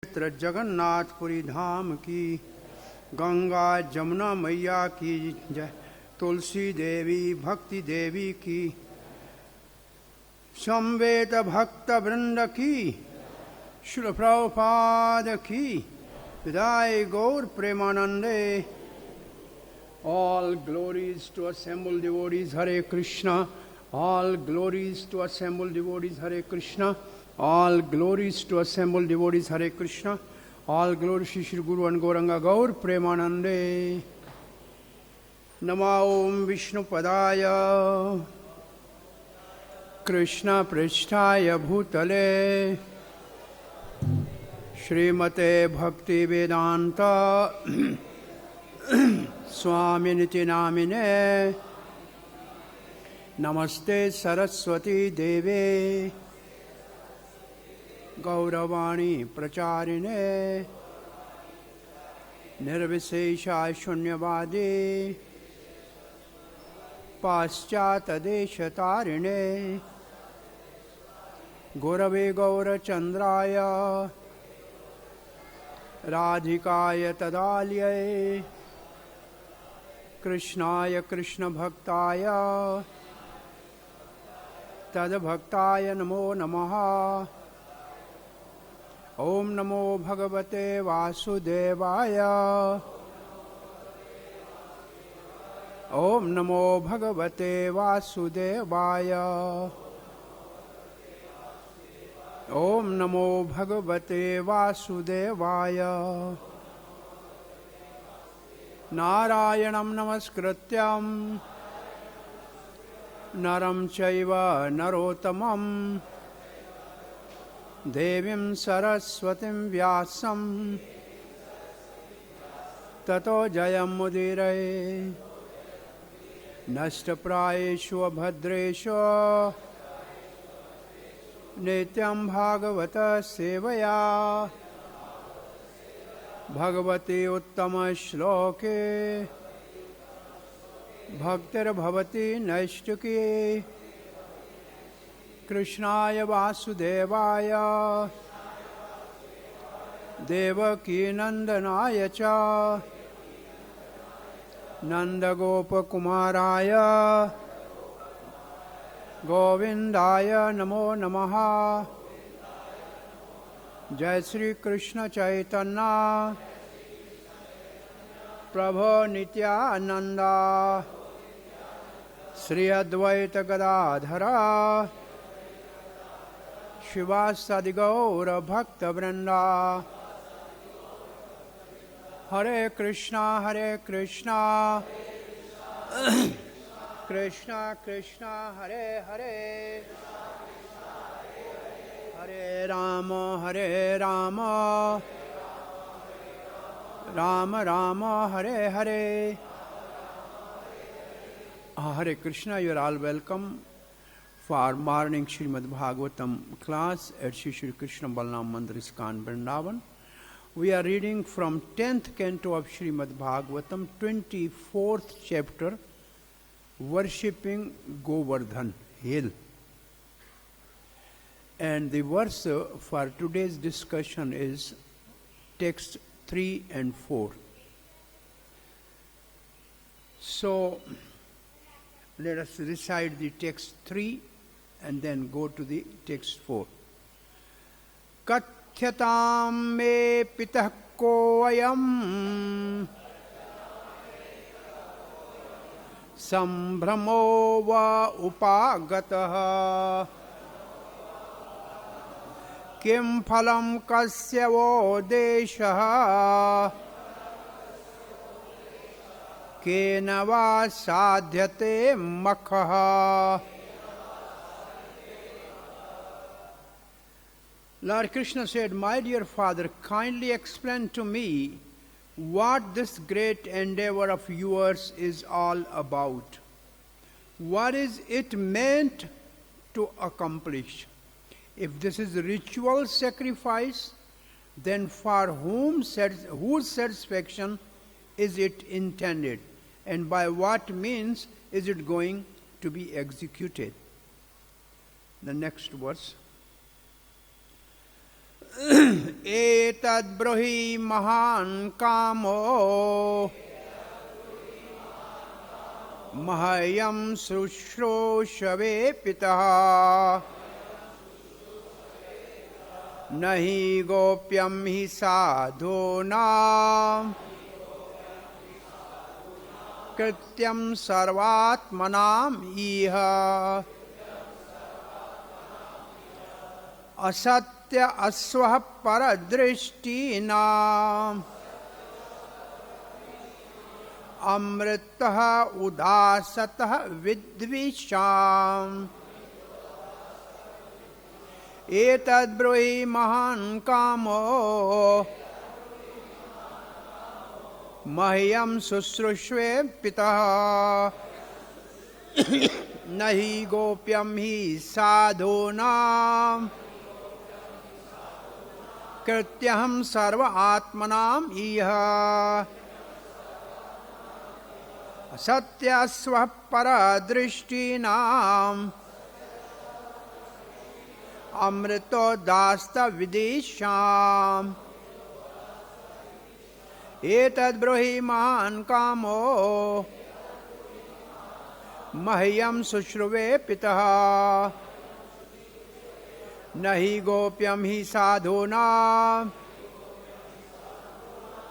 क्षेत्र जगन्नाथपुरी धाम की, गंगा जमुना मैया की जय, तुलसी देवी भक्ति देवी की, संवेद भक्त वृंद की, श्रील प्रभुपाद की, विदाय गौर प्रेमानंदे. All glories to assembled devotees, Hare Krishna. All glories to assembled devotees, Hare Krishna. All glories to assembled devotees, Hare Krishna. All glories to Shri Guru and Gauranga Gaur Premanande. Nama Om Vishnu Padaya Krishna Prishtaya Bhutale Srimate Bhakti Vedanta Swaminiti Namine Namaste Saraswati Deve Gauravani Pracharine Nirvisesha Shunyavadi Paschata Deshatarine Gurave Gaura Chandraya Radhikaya Tadalye Krishnaya Krishna Bhaktaya Tad Bhaktaya Namo Namaha. Om Namo Bhagavate Vasudevaya. Om Namo Bhagavate Vasudevaya. Om Namo Bhagavate Vasudevaya. Narayanam Namaskrityam Naram Chaiva Narotamam Devim Saraswatim Vyasam Tato Jayam Mudire Nashtaprayeshu Bhadreshu Nityam Bhagavata Sevaya Bhagavati Uttama Shloke Bhaktir Bhavati Naishtuki Krishnaya Vasudevaya Devaki Nandanaya Cha Nandagopa Kumaraya Govindaya Namo Namaha. Jai Shri Krishna Chaitanya Prabhu Nityananda Sri Advaita Gadadhara Shivasadi Gaura Bhakta Vrinda. Hare Krishna Hare Krishna Krishna Krishna Hare Hare Hare Rama Hare Rama Rama Rama Hare Hare. Hare Krishna. You are all welcome for morning Srimad Bhagavatam class at Shri Shri Krishna Balram Mandir ISKCON Vrindavan. We are reading from 10th canto of Srimad Bhagavatam, 24th chapter, worshipping Govardhan hill. And the verse for today's discussion is text 3 and 4. So let us recite the text 3 and then go to the text 4. Kathyatām me pitaḥ ko ayam sambhramo va upāgataḥ kim phalam kasya voddeśaḥ kena va sādhyate makhaḥ. Lord Krishna said, "My dear father, kindly explain to me what this great endeavor of yours is all about. What is it meant to accomplish? If this is ritual sacrifice, then for whose satisfaction is it intended, and by what means is it going to be executed?" The next verse. एतद् ब्रूहि महान् कामो मह्यं शुश्रूषवे पितः न हि गोप्यं हि साधूनां कृत्यं सर्वात्मनां इह असत्य अस्वः परदृष्टीनाम् अमृतः उदासतः विद्विषाम् एतद् ब्रूहि महान् कामो मह्यं शुश्रूषवे पितः न हि गोप्यं हि साधूनां कृत्यं सर्व आत्मनां इह सत्यस्वः परदृष्टीनाम् अमृतोदास्तविदिषाम् एतद् ब्रूहि महान् कामो मह्यं शुश्रूषवे पितः न हि गोप्यं हि साधूनां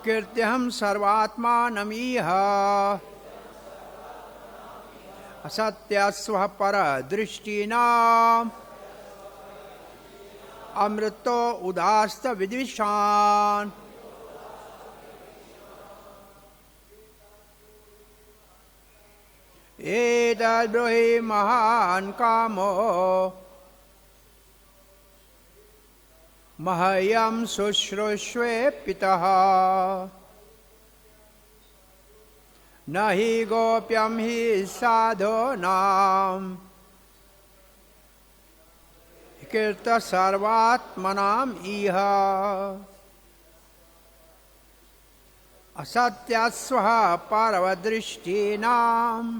कृत्यं सर्वात्मानमिह असत्यस्वः परदृष्टीनाम् अमृतो उदास्तविद्विषान् एतद् ब्रूहि महान् कामो मह्यं शुश्रूषवे पितः न हि गोप्यं हि साधूनां कृत्यं सर्वात्मनां इह असत्यस्वः परदृष्टीनाम्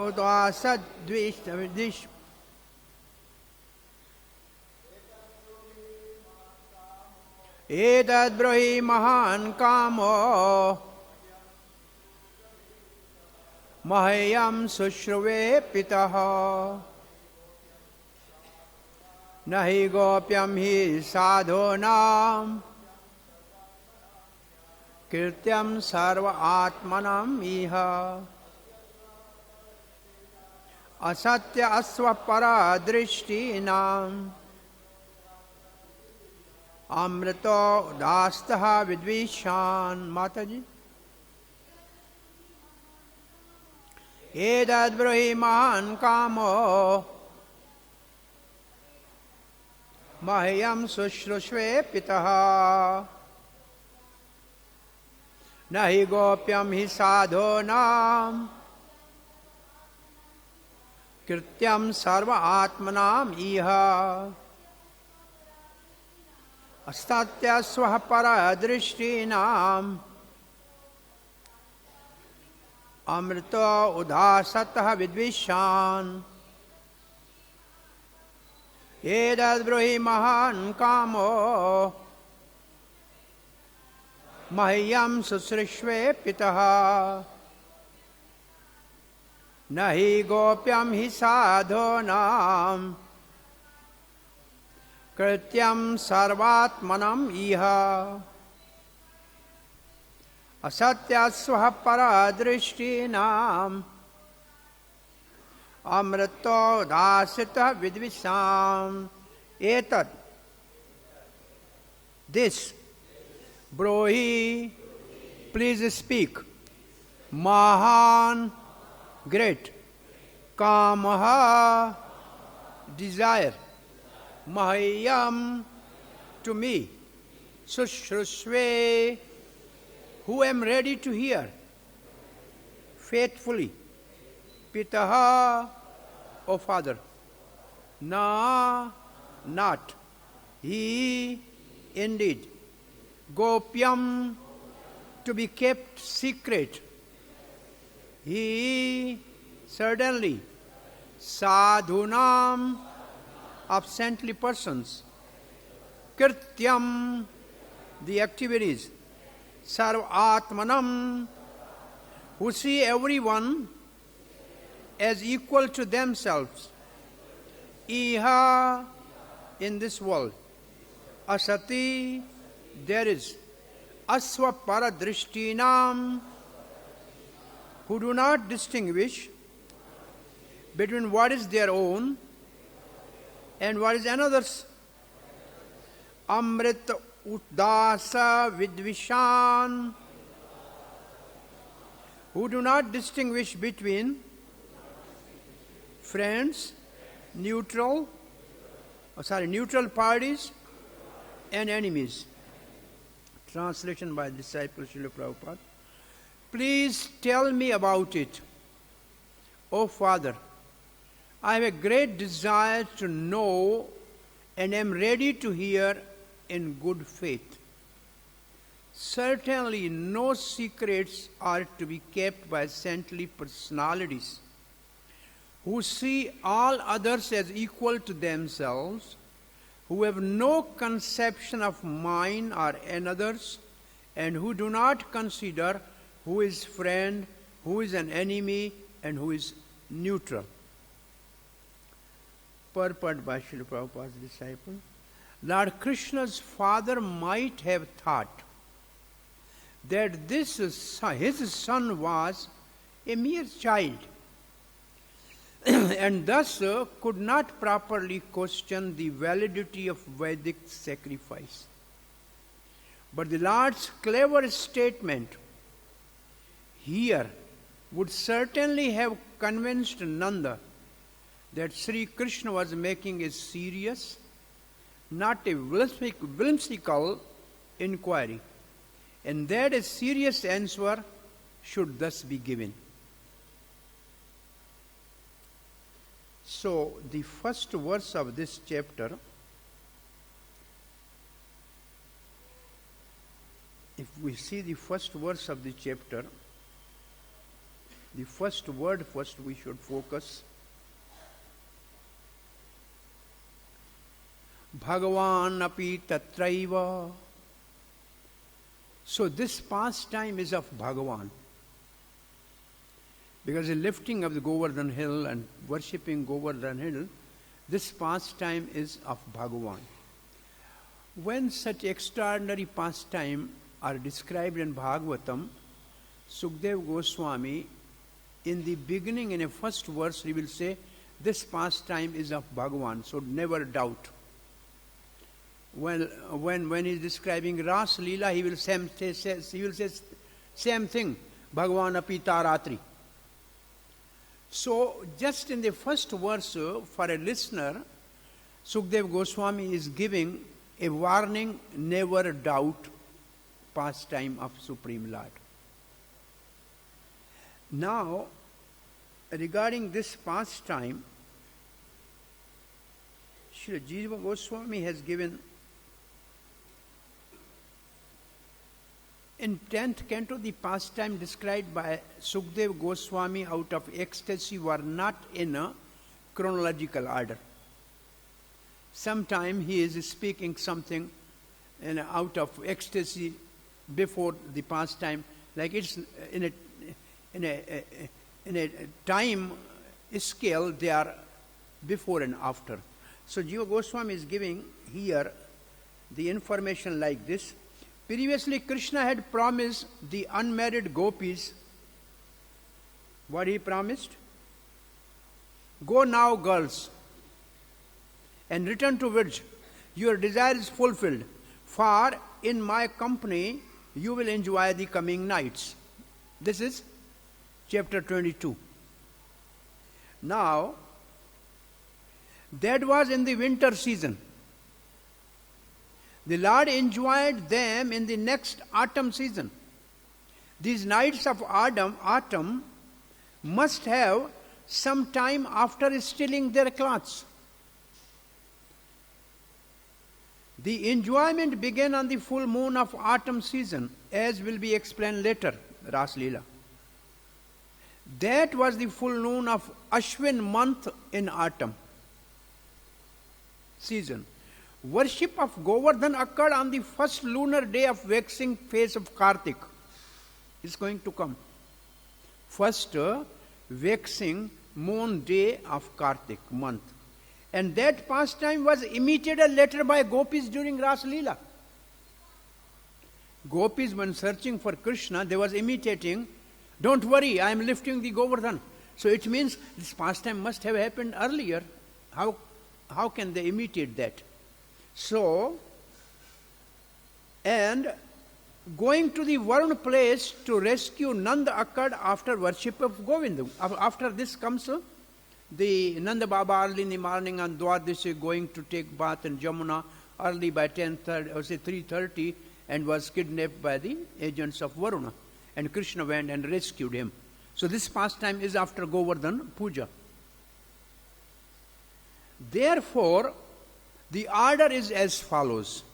उदासद्विष एतद् ब्रूहि महान् कामो मह्यं शुश्रूषवे पितः न हि गोप्यं हि साधूनां कृत्यं सर्व आत्मनां इह असत्य अस्व परदृष्टीनाम् अमृतो उदास्तः विद्विषान् माताजी एतद् ब्रूहि महान् कामो मह्यं शुश्रूषवे पितः न हि गोप्यं हि साधूनां कृत्यं सर्व आत्मनां इह असत्यस्वः परदृष्टीनाम् अमृतो उदासतः विद्विषान् एतद् ब्रूहि महान् कामो मह्यं शुश्रूषवे पितः न हि गोप्यं हि साधूनां कृत्यं सर्वात्मनां इह असत्यस्वः परदृष्टीनाम् अमृतो उदासतः विद्विषाम् एतत् this ब्रूहि please speak महान् great कामः desire मह्यं to me शुश्रूषवे who am ready to hear faithfully pitaḥ O Father na not he indeed gopyam to be kept secret he certainly sadhunam of saintly persons. Kṛtyam, the activities. Sarvatmanam, who see everyone as equal to themselves. Iha, in this world. Asati, there is. Asvaparadrishtinam, who do not distinguish between what is their own and what is another's. Amrit uddasa vidvishan, who do not distinguish between friends, neutral parties and enemies. Translation by disciple Srila Prabhupada. Please tell me about it. O Father, I have a great desire to know and am ready to hear in good faith. Certainly no secrets are to be kept by saintly personalities who see all others as equal to themselves, who have no conception of mine or another's, and who do not consider who is friend, who is an enemy, and who is neutral. Purport by Srila Prabhupada's disciple. Lord Krishna's father might have thought that his son was a mere child, and thus could not properly question the validity of Vedic sacrifice. But the Lord's clever statement here would certainly have convinced Nanda that Sri Krishna was making a serious, not a whimsical inquiry, and that a serious answer should thus be given. So, the first verse of this chapter, if we see the first verse of the chapter, the first word first we should focus. Bhagavan api tatraiva. So this pastime is of Bhagavan. Because the lifting of the Govardhan hill and worshipping Govardhan hill, this pastime is of Bhagavan. When such extraordinary pastime are described in Bhagavatam, Sukadeva Goswami, in the beginning, in a first verse, he will say, this pastime is of Bhagavan, so never doubt. When he is describing Ras Leela, he will say same thing, Bhagavan api taratri. So, just in the first verse, for a listener, Sukadeva Goswami is giving a warning, never doubt pastime of Supreme Lord. Now, regarding this pastime, Srila Jiva Goswami has given in 10th canto, the pastime described by Sukadeva Goswami out of ecstasy were not in a chronological order. Sometime he is speaking something out of ecstasy before the pastime, like it's in a time scale, they are before and after. So Jiva Goswami is giving here the information like this. Previously, Kṛṣṇa had promised the unmarried gopis what he promised? Go now, girls, and return to Vrij. Your desire is fulfilled, for in my company you will enjoy the coming nights. This is chapter 22. Now, that was in the winter season. The Lord enjoyed them in the next autumn season. These nights of autumn must have some time after stealing their clothes. The enjoyment began on the full moon of autumn season, as will be explained later, Ras Leela. That was the full moon of Ashwin month in autumn. season. Worship of Govardhan occurred on the first lunar day of waxing phase of Kartik. It's going to come. First waxing moon day of Kartik month. And that pastime was imitated later by gopis during Ras Leela. Gopis, when searching for Kṛṣṇa, they was imitating, don't worry, I am lifting the Govardhan. So it means this pastime must have happened earlier. How can they imitate that? So, and going to the Varun place to rescue Nanda occurred after worship of Govinda. After this comes the Nanda Baba early in the morning on Dwadasi going to take bath in Jamuna early by 10:30 or say 3:30 and was kidnapped by the agents of Varuna. And Kṛṣṇa went and rescued him. So this pastime is after Govardhan Puja. Therefore, the order is as follows.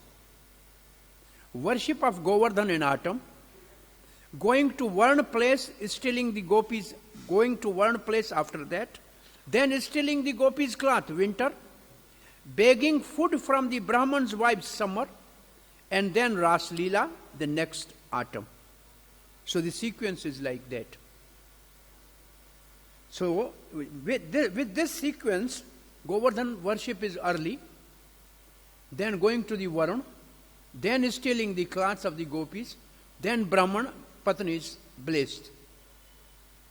Worship of Govardhan in autumn, going to Varun place, stealing the gopis, going to Varun place after that, then stealing the gopis' cloth, winter, begging food from the Brahman's wives, summer, and then Ras Leela, the next autumn. So the sequence is like that. So with this sequence, Govardhan worship is early, then going to the Varun, then stealing the cloths of the gopis, then Brahman, Patni is blessed.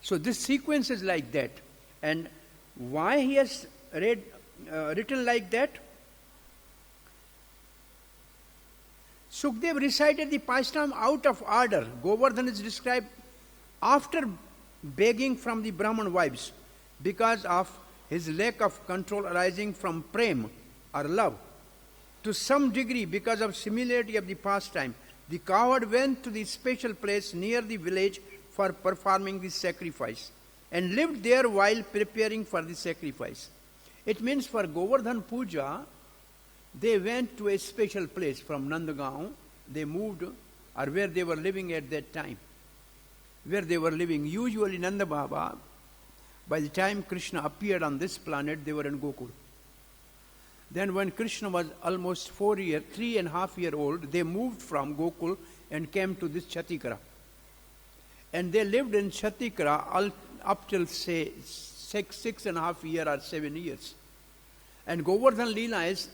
So this sequence is like that. And why he has written like that? Sukdev recited the pastime out of order. Govardhan is described after begging from the Brahman wives because of his lack of control arising from prem or love. To some degree, because of similarity of the pastime, the cowherd went to the special place near the village for performing the sacrifice and lived there while preparing for the sacrifice. It means for Govardhan Puja, they went to a special place from Nandagaon. They moved, or where they were living at that time. Where they were living. Usually Nanda Baba, by the time Kṛṣṇa appeared on this planet, they were in Gokul. Then when Kṛṣṇa was almost 3.5 years old, they moved from Gokul and came to this Chatikara. And they lived in Chatikara up till say 6.5 years or 7 years. And Govardhan Leela is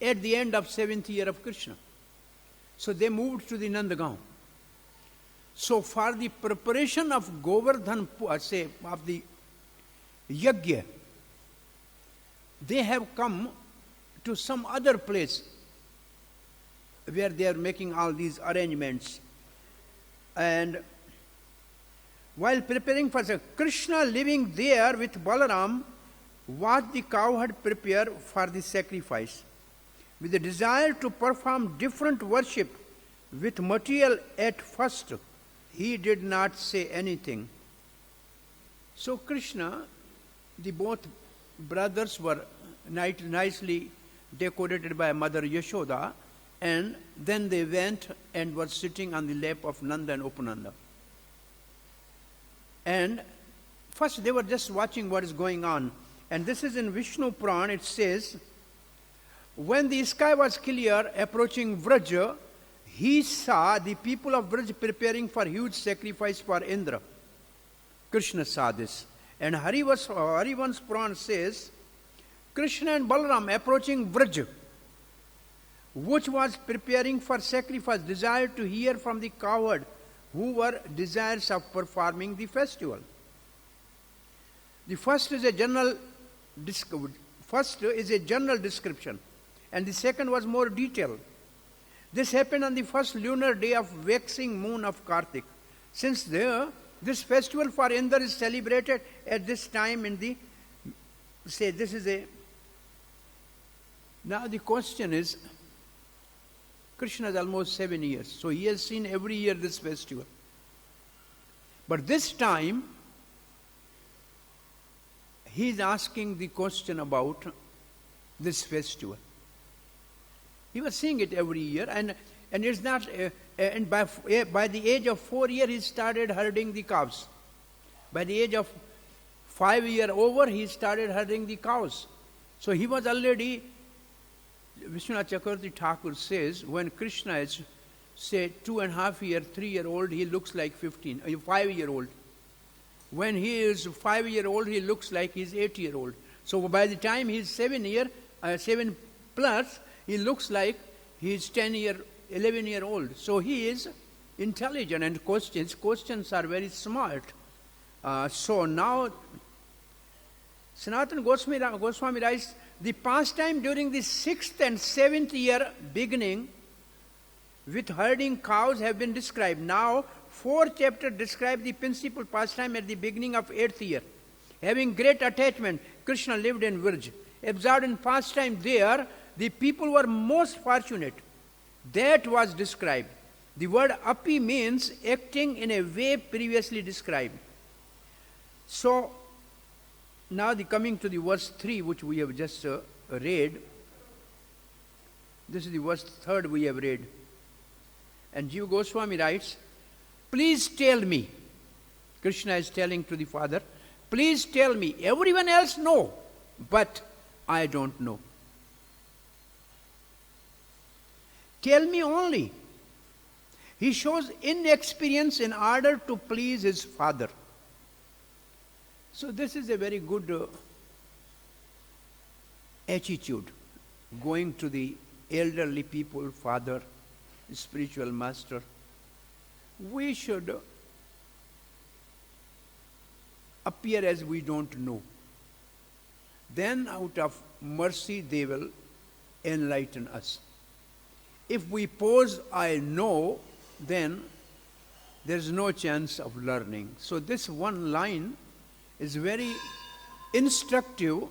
at the end of 7th year of Kṛṣṇa. So they moved to the Nandagaon. So for the preparation of Govardhan, of the Yajna, they have come to some other place where they are making all these arrangements. And while preparing for Kṛṣṇa living there with Balaram, what the cowherd prepared for the sacrifice. With the desire to perform different worship with material at first, he did not say anything. So Kṛṣṇa, the both brothers were nicely decorated by Mother Yashoda, and then they went and were sitting on the lap of Nanda and Upananda. And first they were just watching what is going on. And this is in Vishnu Puran, it says, when the sky was clear, approaching Vraja, he saw the people of Vraja preparing for huge sacrifice for Indra. Kṛṣṇa saw this. And Harivansh Puran says, Kṛṣṇa and Balaram approaching Vraja, which was preparing for sacrifice, desired to hear from the cowherd who were desirous of performing the festival. The first is a general description, and the second was more detailed. This happened on the first lunar day of waxing moon of Kartik. Since this festival for Indra is celebrated at this time in the, now the question is, Kṛṣṇa is almost 7 years, so he has seen every year this festival. But this time, he is asking the question about this festival. He was seeing it every year, and it's not. And by the age of 4 years, he started herding the cows. By the age of 5 years over, he started herding the cows. So he was already Vishwanath Chakravarti Thakur says, when Kṛṣṇa is, say, 2.5-year, 3-year-old, he looks like 5-year-old. When he is 5-year-old, he looks like he's 8-year-old. So by the time he's 7 plus, he looks like he's 11-year-old. So he is intelligent and questions are very smart. So now, Sanatana Goswami writes, the pastime during the 6th and 7th year beginning with herding cows have been described. Now, 4th chapter describes the principal pastime at the beginning of 8th year. Having great attachment, Kṛṣṇa lived in Vraj. Absorbed in pastime there, the people were most fortunate. That was described. The word api means acting in a way previously described. So, now coming to the verse 3, which we have just read. This is the verse 3 we have read. And Jiva Goswami writes, please tell me, Kṛṣṇa is telling to the father, please tell me, everyone else know, but I don't know. Tell me only. He shows inexperience in order to please his father. So this is a very good attitude, going to the elderly people, father, spiritual master. We should appear as we don't know. Then out of mercy they will enlighten us. If we pose I know, then there is no chance of learning. So this one line is very instructive,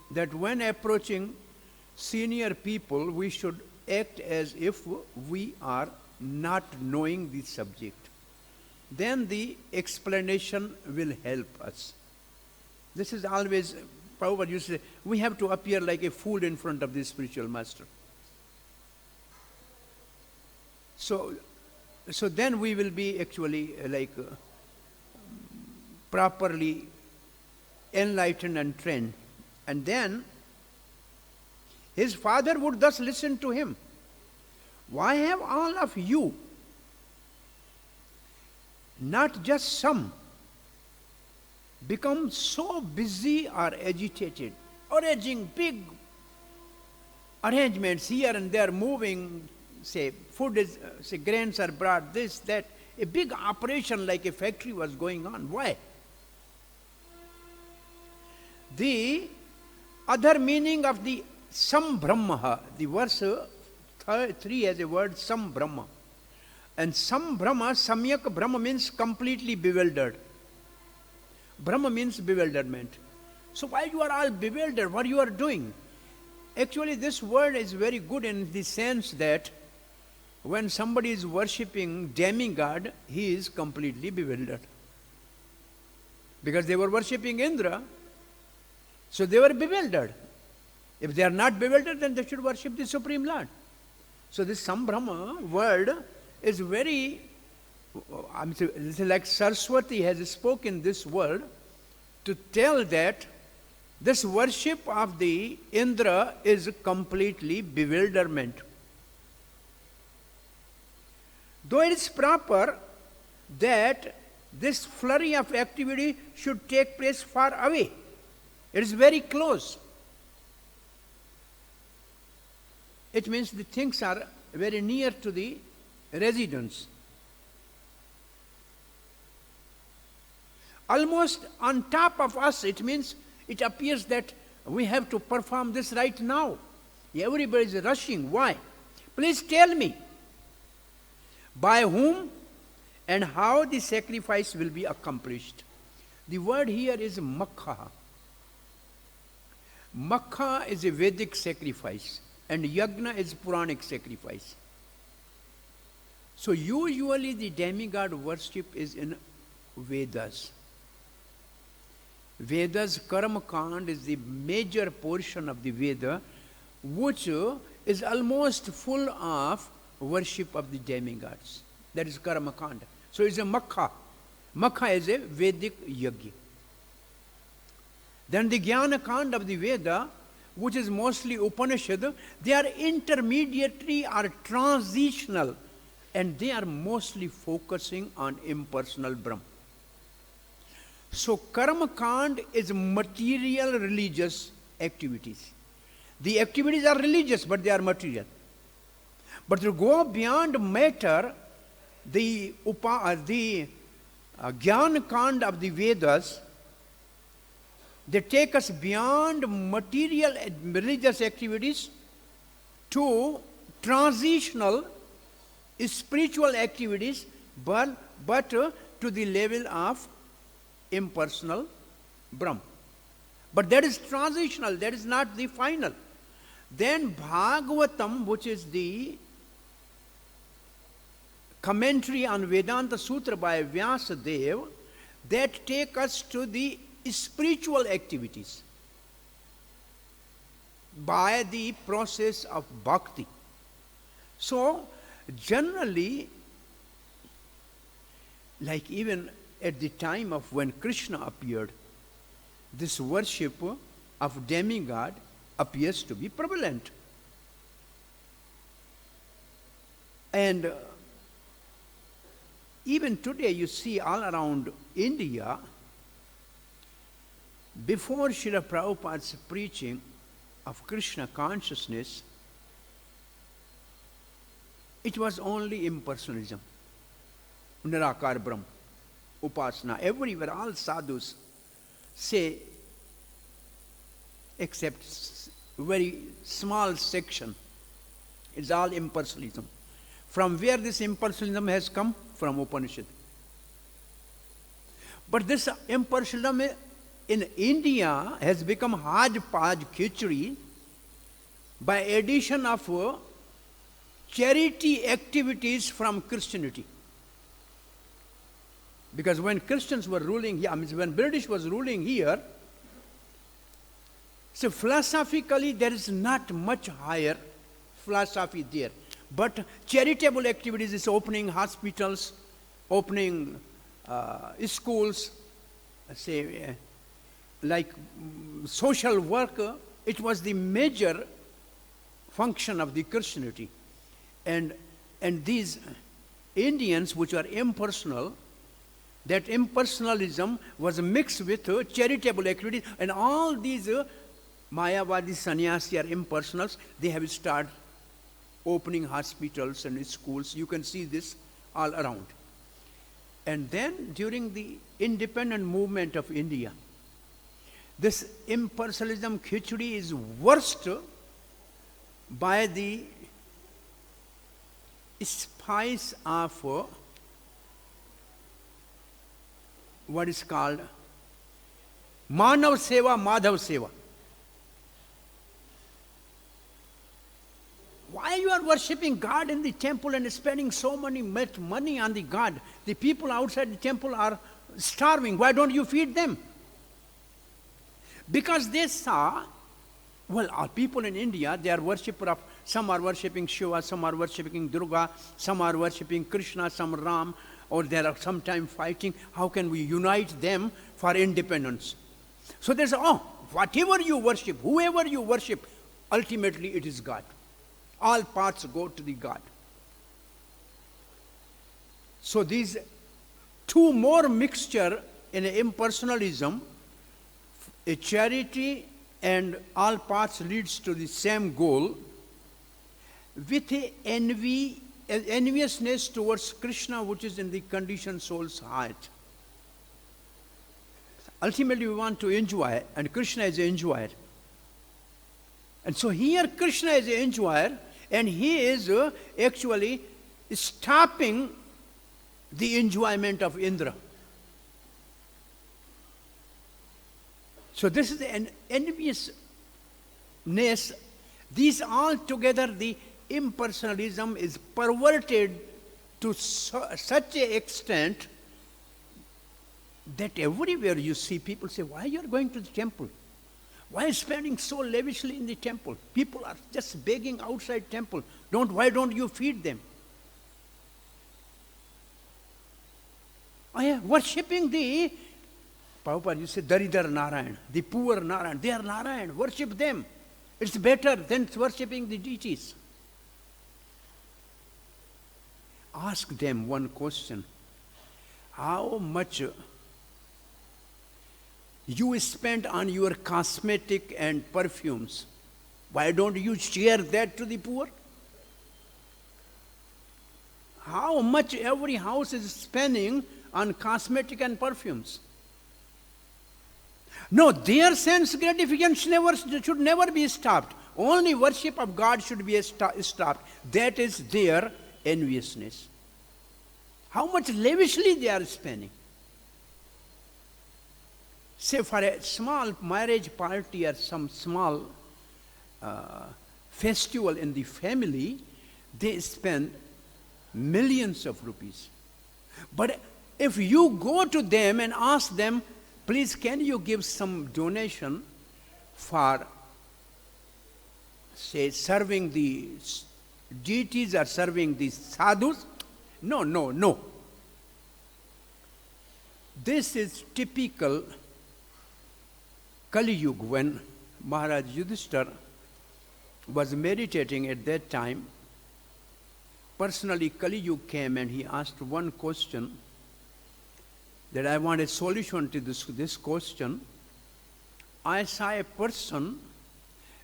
that when approaching senior people, we should act as if we are not knowing the subject. Then the explanation will help us. This is always, Prabhupada used to say, we have to appear like a fool in front of the spiritual master. So then we will be actually properly enlightened and trained. And then his father would thus listen to him. Why have all of you, not just some, become so busy or agitated, arranging big arrangements here and there, moving, say, food is, say, grains are brought, this, that, a big operation like a factory was going on. Why? The other meaning of the sambhramaḥ, the verse 3 has a word sambhramo. And sambhramo, samyak brahma means completely bewildered. Brahma means bewilderment. So why you are all bewildered? What you are doing? Actually, this word is very good in the sense that when somebody is worshipping demigod, he is completely bewildered. Because they were worshipping Indra, so they were bewildered. If they are not bewildered, then they should worship the Supreme Lord. So this sambhramo word is very, like Saraswati has spoken this word to tell that this worship of the Indra is completely bewilderment. Though it is proper that this flurry of activity should take place far away, it is very close. It means the things are very near to the residence. Almost on top of us, it means it appears that we have to perform this right now. Everybody is rushing. Why? Please tell me, by whom and how the sacrifice will be accomplished. The word here is makhaḥ. Makhaḥ is a Vedic sacrifice, and yajna is Puranic sacrifice. So usually the demigod worship is in Vedas. Vedas, Karma Kand is the major portion of the Veda, which is almost full of worship of the demigods. That is Karma Kand. So it's a makhaḥ. Makhaḥ is a Vedic yajna. Then the Jnana Kand of the Veda, which is mostly Upanishad, they are intermediary or transitional, and they are mostly focusing on impersonal Brahm. So Karma Kand is material religious activities. The activities are religious, but they are material. But to go beyond matter, the Jnana Kand of the Vedas, they take us beyond material religious activities to transitional spiritual activities, but to the level of impersonal Brahm. But that is transitional, that is not the final. Then Bhagavatam, which is the commentary on Vedanta Sutra by Vyasadeva, that take us to the spiritual activities by the process of bhakti. So generally, like even at the time of when Kṛṣṇa appeared, this worship of demigod appears to be prevalent. And even today you see all around India, before Srila Prabhupada's preaching of Kṛṣṇa consciousness, it was only impersonalism, Nirakar Brahm, Upasana. Everywhere, all sadhus say, except very small section, it's all impersonalism. From where this impersonalism has come? From Upanishad. But this impersonalism in India has become hodgepodge khichdi by addition of charity activities from Christianity. Because when Christians were ruling here, when British was ruling here, so philosophically there is not much higher philosophy there. But charitable activities is opening hospitals, opening schools, say like social work, it was the major function of the Christianity. And these Indians, which are impersonal, that impersonalism was mixed with charitable activities, and all these Mayavadi sannyasi are impersonals. They have started opening hospitals and schools. You can see this all around. And then during the independent movement of India, this impersonalism khichdi is worst by the spice of what is called Manav Seva, Madhav Seva. Why you are worshipping God in the temple and spending so much money on the God? The people outside the temple are starving. Why don't you feed them? Because they saw, well, our people in India, they are worshippers of, some are worshipping Shiva, some are worshipping Durga, some are worshipping Kṛṣṇa, some Ram, or they are sometimes fighting. How can we unite them for independence? So they say, oh, whatever you worship, whoever you worship, ultimately it is God. All paths go to the God. So these two more mixture in impersonalism, a charity and all paths leads to the same goal, with a enviousness towards Kṛṣṇa, which is in the conditioned soul's heart. Ultimately we want to enjoy, and Kṛṣṇa is an enjoyer. And so here Kṛṣṇa is an enjoyer, and he is actually stopping the enjoyment of Indra. So this is an enviousness. These all together, the impersonalism is perverted to such an extent that everywhere you see people say, why you are going to the temple? Why are you spending so lavishly in the temple? People are just begging outside temple. Why don't you feed them? Oh yeah, worshipping the Prabhupada, you say Daridar Narayan, the poor Narayan. They are Narayan, worship them. It's better than worshipping the deities. Ask them one question. How much you spend on your cosmetic and perfumes? Why don't you share that to the poor? How much every house is spending on cosmetic and perfumes? No, their sense gratification should never be stopped. Only worship of God should be stopped. That is their enviousness. How much lavishly they are spending. Say for a small marriage party or some small festival in the family, they spend millions of rupees. But if you go to them and ask them, please can you give some donation for, say, serving the deities or serving the sadhus? No, no, no. This is typical Kali Yuga, when Maharaj Yudhishthira was meditating at that time. Personally, Kali Yuga came and he asked one question that I want a solution to this question. I saw a person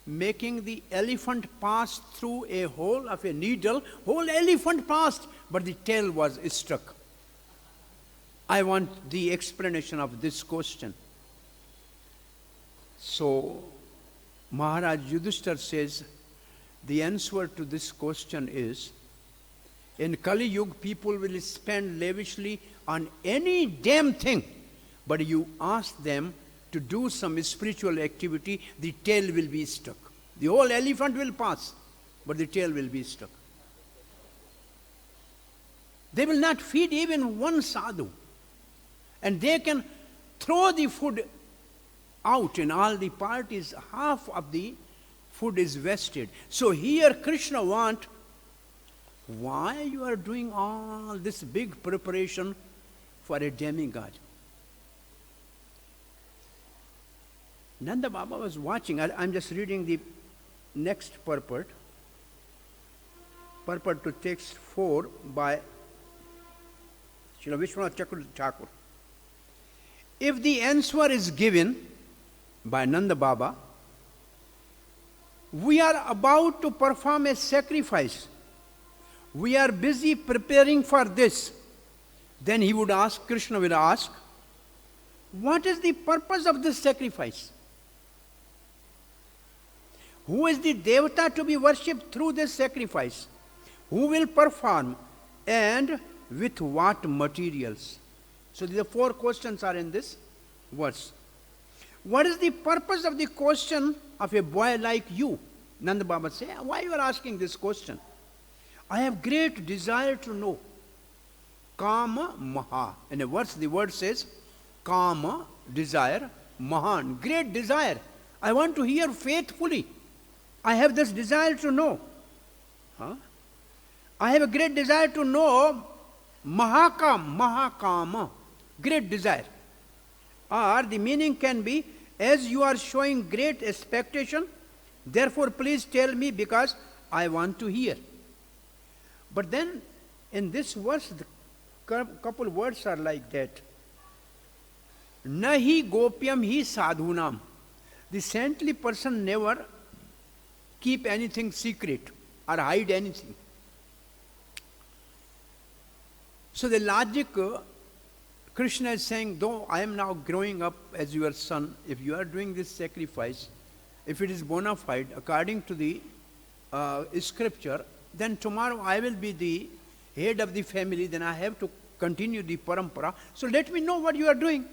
making the elephant pass through a hole of a needle. Whole elephant passed, but the tail was stuck. I want the explanation of this question. So, Maharaj Yudhishthira says, the answer to this question is, in Kali Yuga, people will spend lavishly on any damn thing, but you ask them to do some spiritual activity, the tail will be stuck. The whole elephant will pass, but the tail will be stuck. They will not feed even one sadhu. And they can throw the food out in all the parties. Half of the food is wasted. So here Kṛṣṇa wants, why you are doing all this big preparation for a demigod? Nanda Baba was watching. I'm just reading the next purport. Purport to text 4 by Srila Vishwanath Chakravarti Thakur. If the answer is given by Nanda Baba, we are about to perform a sacrifice. We are busy preparing for this. Then he would ask, Kṛṣṇa will ask, what is the purpose of this sacrifice? Who is the devata to be worshipped through this sacrifice? Who will perform and with what materials? So the 4 questions are in this verse. What is the purpose of the question of a boy like you? Nanda Baba says, why you are asking this question? I have great desire to know. Kama maha. In a verse, the word says, Kama, desire, mahan, great desire. I want to hear faithfully. I have this desire to know. I have a great desire to know mahakama, great desire. Or the meaning can be, as you are showing great expectation, therefore please tell me because I want to hear. But then in this verse, the couple words are like that. Nahi gopyam hi sadhunam. The saintly person never keep anything secret or hide anything. So the logic, Kṛṣṇa is saying, though I am now growing up as your son, if you are doing this sacrifice, if it is bona fide according to the scripture, then tomorrow I will be the head of the family, then I have to continue the parampara. So let me know what you are doing.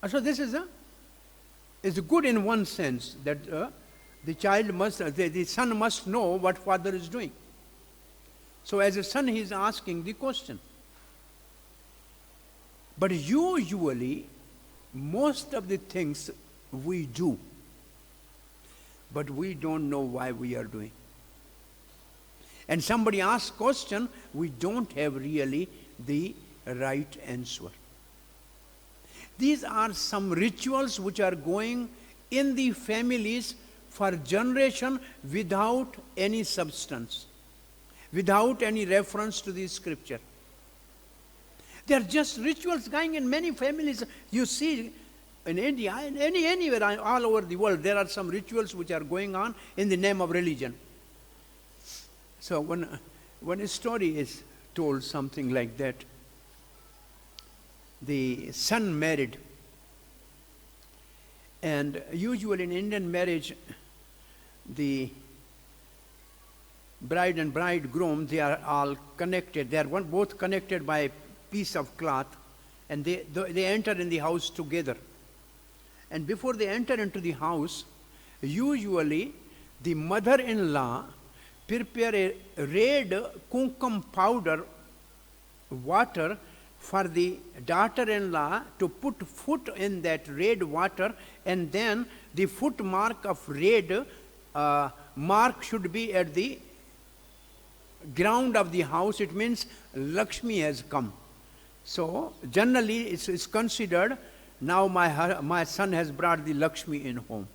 So this is good in one sense, that the child must, the son must know what father is doing. So as a son he is asking the question. But usually, most of the things we do, but we don't know why we are doing. And somebody asks question, we don't have really the right answer. These are some rituals which are going in the families for generation without any substance, without any reference to the scripture. They are just rituals going in many families. You see in India, and anywhere all over the world, there are some rituals which are going on in the name of religion. So when a story is told something like that, the son married, and usually in Indian marriage, the bride and bridegroom, they are all connected. They are both connected by a piece of cloth, and they enter in the house together. And before they enter into the house, usually the mother-in-law prepare a red kumkum powder water for the daughter-in-law to put foot in that red water, and then the foot mark of red mark should be at the ground of the house. It means Lakshmi has come. So generally it's considered, now my son has brought the Lakshmi in home.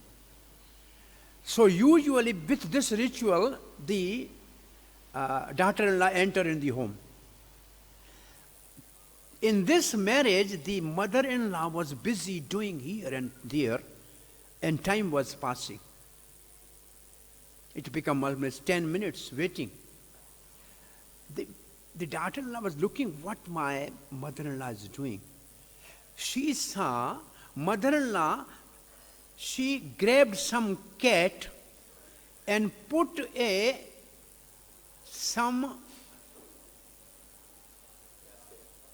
So usually with this ritual, the daughter-in-law enter in the home. In this marriage, the mother-in-law was busy doing here and there, and time was passing. It became almost 10 minutes waiting. The daughter-in-law was looking what my mother-in-law is doing. She saw mother-in-law, she grabbed some cat and put some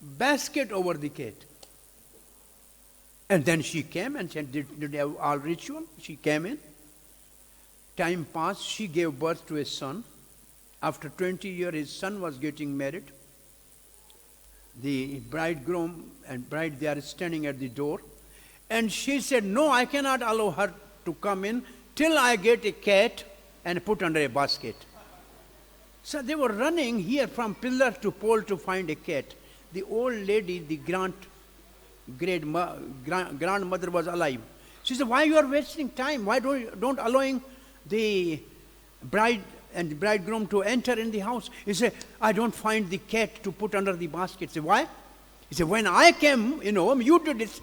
basket over the cat. And then she came and said, did have all ritual? She came in. Time passed, she gave birth to a son. After 20 years, his son was getting married. The bridegroom and bride, they are standing at the door. And she said, no, I cannot allow her to come in till I get a cat and put under a basket. So they were running here from pillar to pole to find a cat. The old lady, the grandmother was alive. She said, why you are wasting time? Why don't allowing the bride and the bridegroom to enter in the house? He said, I don't find the cat to put under the basket. He said, why? He said, when I came, you did it.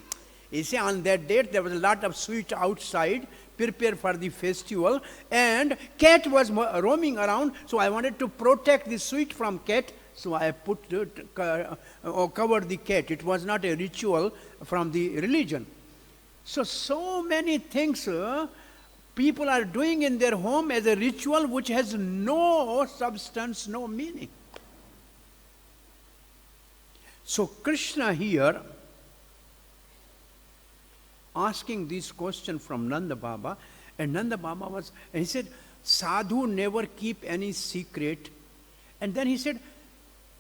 He said, on that date, there was a lot of sweet outside, prepared for the festival, and cat was roaming around, so I wanted to protect the sweet from cat, so I covered the cat. It was not a ritual from the religion. So many things people are doing in their home as a ritual which has no substance, no meaning. So Kṛṣṇa here asking this question from Nanda Baba, and Nanda Baba he said, sadhu never keep any secret. And then he said,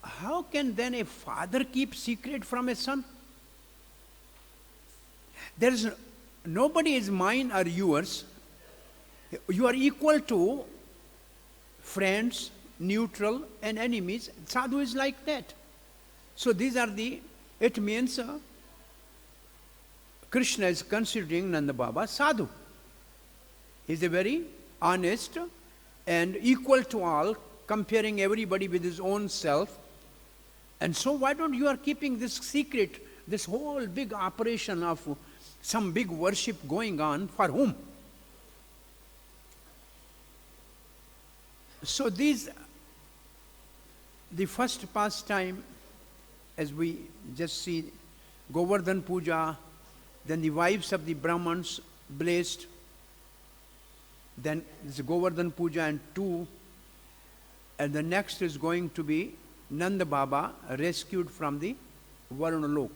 how can then a father keep secret from a son? Nobody is mine or yours. You are equal to friends, neutral, and enemies. Sadhu is like that. So these are it means Kṛṣṇa is considering Nanda Baba sadhu. He is a very honest and equal to all, comparing everybody with his own self. And so why don't you are keeping this secret, this whole big operation of some big worship going on, for whom? So the first pastime, as we just see, Govardhan Puja, then the wives of the Brahmans blessed, then it's Govardhan Puja and 2, and the next is going to be Nanda Baba rescued from the Varuna Lok.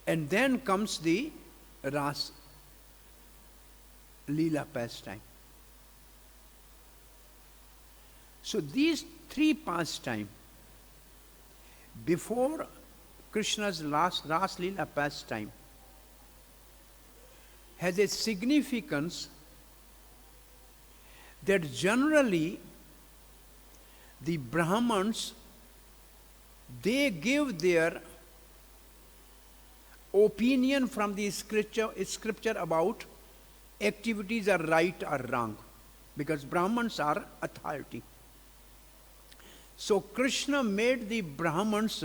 And then comes the Ras Leela pastime. So these three pastimes, before Kṛṣṇa's last Ras Leela pastime, has a significance that generally the Brahmans, they give their opinion from the scripture about activities are right or wrong, because Brahmins are authority. So Kṛṣṇa made the Brahmins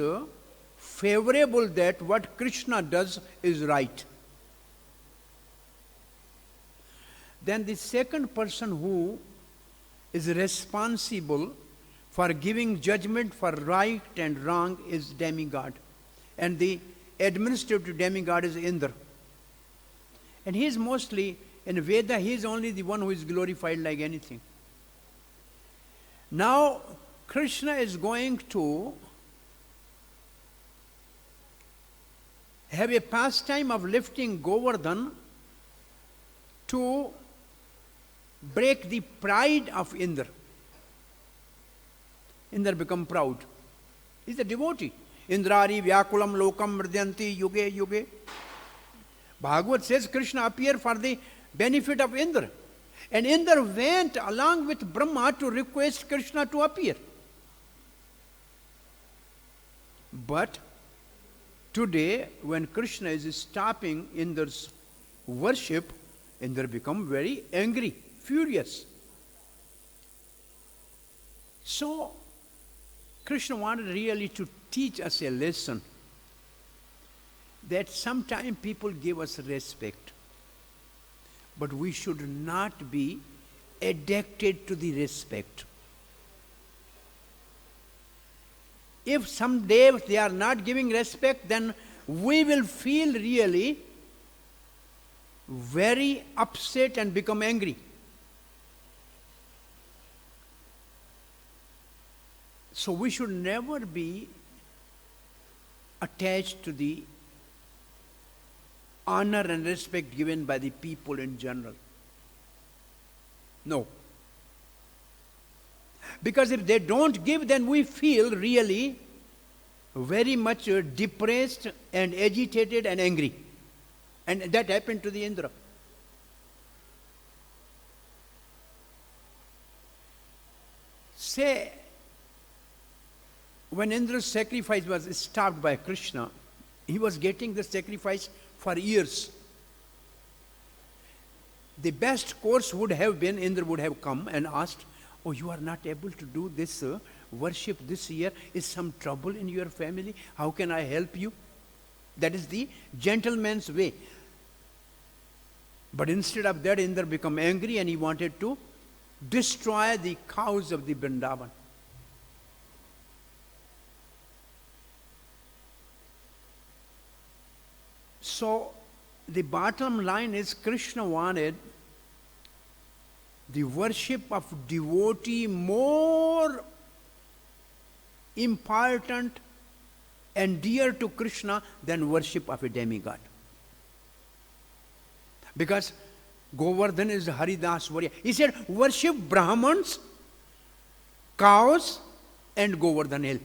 favorable that what Kṛṣṇa does is right. Then the second person who is responsible for giving judgment for right and wrong is demigod. And the administrative demigod is Indra. And he is mostly, in Veda, he is only the one who is glorified like anything. Now, Kṛṣṇa is going to have a pastime of lifting Govardhan to break the pride of Indra. Indra become proud. He's a devotee. Indrari vyakulam lokam mridyanti yuge yuge. Bhagavad says Kṛṣṇa appeared for the benefit of Indra. And Indra went along with Brahma to request Kṛṣṇa to appear. But today, when Kṛṣṇa is stopping Indra's worship, Indra become very angry, furious. So, Kṛṣṇa wanted really to teach us a lesson that sometimes people give us respect, but we should not be addicted to the respect. If someday they are not giving respect, then we will feel really very upset and become angry. So we should never be attached to the honor and respect given by the people in general. No. Because if they don't give, then we feel really very much depressed and agitated and angry. And that happened to the Indra. Say, when Indra's sacrifice was stopped by Kṛṣṇa, he was getting the sacrifice for years. The best course would have been, Indra would have come and asked, "Oh, you are not able to do this worship this year. Is some trouble in your family? How can I help you?" That is the gentleman's way. But instead of that, Indra became angry and he wanted to destroy the cows of the Vrindavan. So, the bottom line is Kṛṣṇa wanted the worship of devotee more important and dear to Kṛṣṇa than worship of a demigod. Because Govardhan is Haridas warrior. He said, worship Brahmans, cows, and Govardhan hill.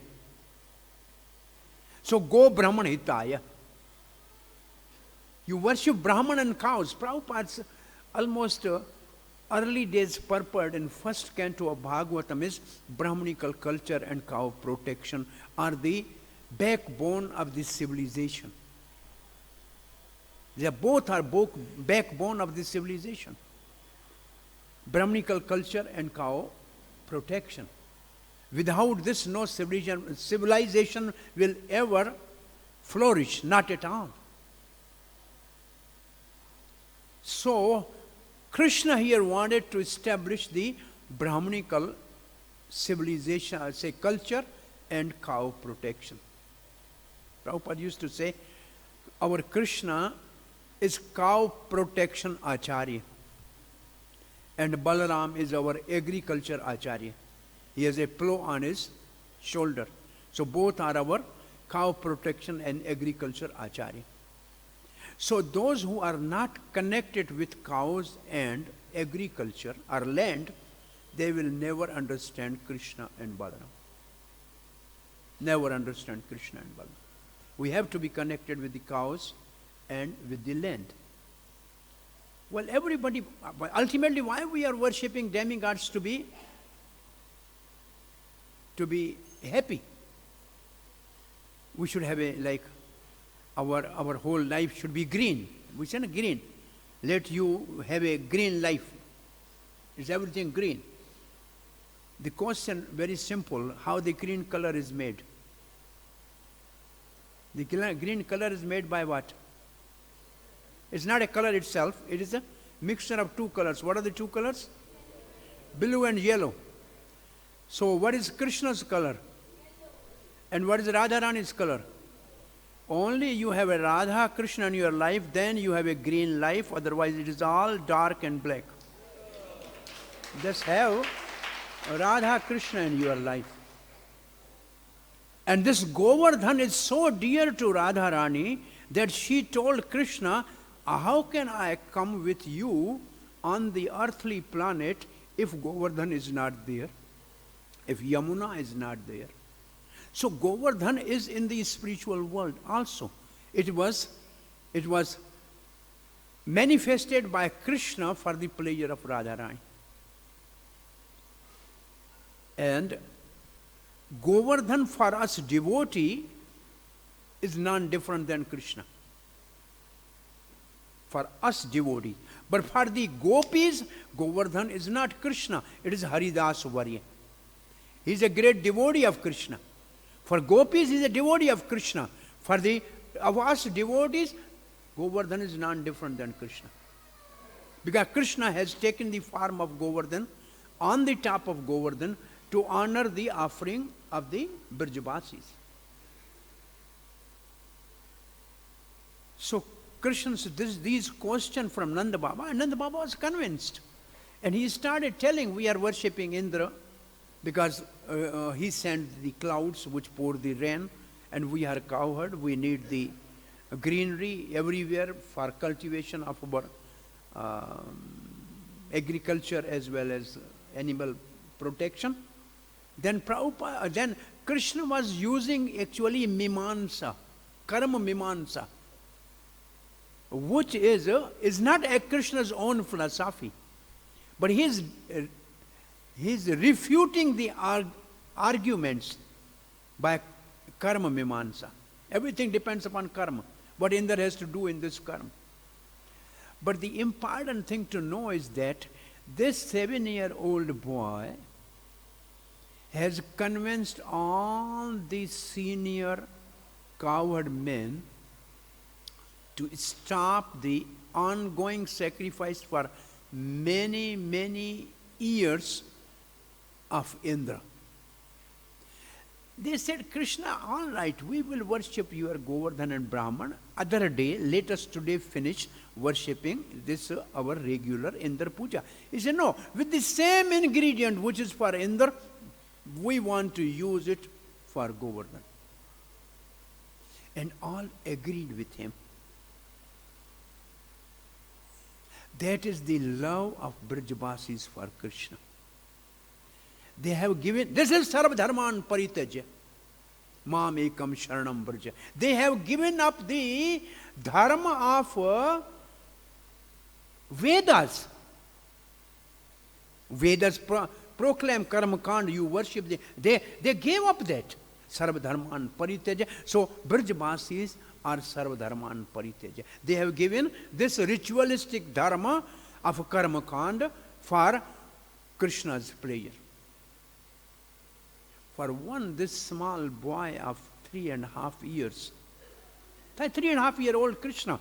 So, Go Brahman Hitaya. You worship Brahman and cows. Prabhupada's almost early days purport in first canto of Bhagavatam is Brahmanical culture and cow protection are the backbone of this civilization. They both are backbone of this civilization. Brahmanical culture and cow protection. Without this, no civilization will ever flourish, not at all. So, Kṛṣṇa here wanted to establish the Brahmanical civilization, say culture and cow protection. Prabhupada used to say, our Kṛṣṇa is cow protection Acharya. And Balaram is our agriculture Acharya. He has a plow on his shoulder. So both are our cow protection and agriculture Acharya. So those who are not connected with cows and agriculture or land, they will never understand Kṛṣṇa and Balaram. Never understand Kṛṣṇa and Balaram. We have to be connected with the cows and with the land. Well, everybody, ultimately why we are worshipping demigods? To be happy. We should have our whole life should be green. We say green. Let you have a green life. Is everything green? The question very simple, how the green color is made. The green color is made by what? It's not a color itself, it is a mixture of two colors. What are the two colors? Blue and yellow. So what is Krishna's color? And what is Radharani's color? Only you have a Radha Krishna in your life, then you have a green life, otherwise it is all dark and black. Just have Radha Krishna in your life. And this Govardhan is so dear to Radharani that she told Krishna, how can I come with you on the earthly planet if Govardhan is not there, if Yamuna is not there? So Govardhan is in the spiritual world also. It was manifested by Krishna for the pleasure of Radharani. And Govardhan for us devotee is none different than Krishna. For us devotee. But for the gopis, Govardhan is not Krishna. It is Haridas Varya. He is a great devotee of Krishna. For gopis, he is a devotee of Krishna. For of us devotees, Govardhan is none different than Krishna. Because Krishna has taken the form of Govardhan on the top of Govardhan to honor the offering of the Brajavasis. So Krishna's these questions from Nanda Baba, and Nanda Baba was convinced. And he started telling, we are worshipping Indra because he sent the clouds which pour the rain, and we are cowherd, we need the greenery everywhere for cultivation of our agriculture as well as animal protection. Then Krishna was using actually Mimansa, Karma Mimansa, which is not a Krishna's own philosophy, but he is refuting the arguments by Karma Mimansa. Everything depends upon karma. What Indra has to do in this karma. But the important thing to know is that this 7-year-old boy has convinced all the senior cowherd men to stop the ongoing sacrifice for many, many years of Indra. They said, Krishna, all right, we will worship your Govardhan and Brahman. Other day, let us today finish worshipping this our regular Indra Puja. He said, no, with the same ingredient which is for Indra, we want to use it for Govardhan. And all agreed with him. That is the love of Brajavasis for Krishna. They have given, this is Sarvabhauma Parityajya, Mam Ekam Sharanam Braja. They have given up the dharma of Vedas. Vedas proclaim karma kand, you worship. They gave up that. Sarvabhauma Parityajya. So Brajavasis are Sarvabhauma Parityajya. They have given this ritualistic dharma of karma kand for Krishna's pleasure. For this small boy of 3.5 years, 3.5-year-old Krishna,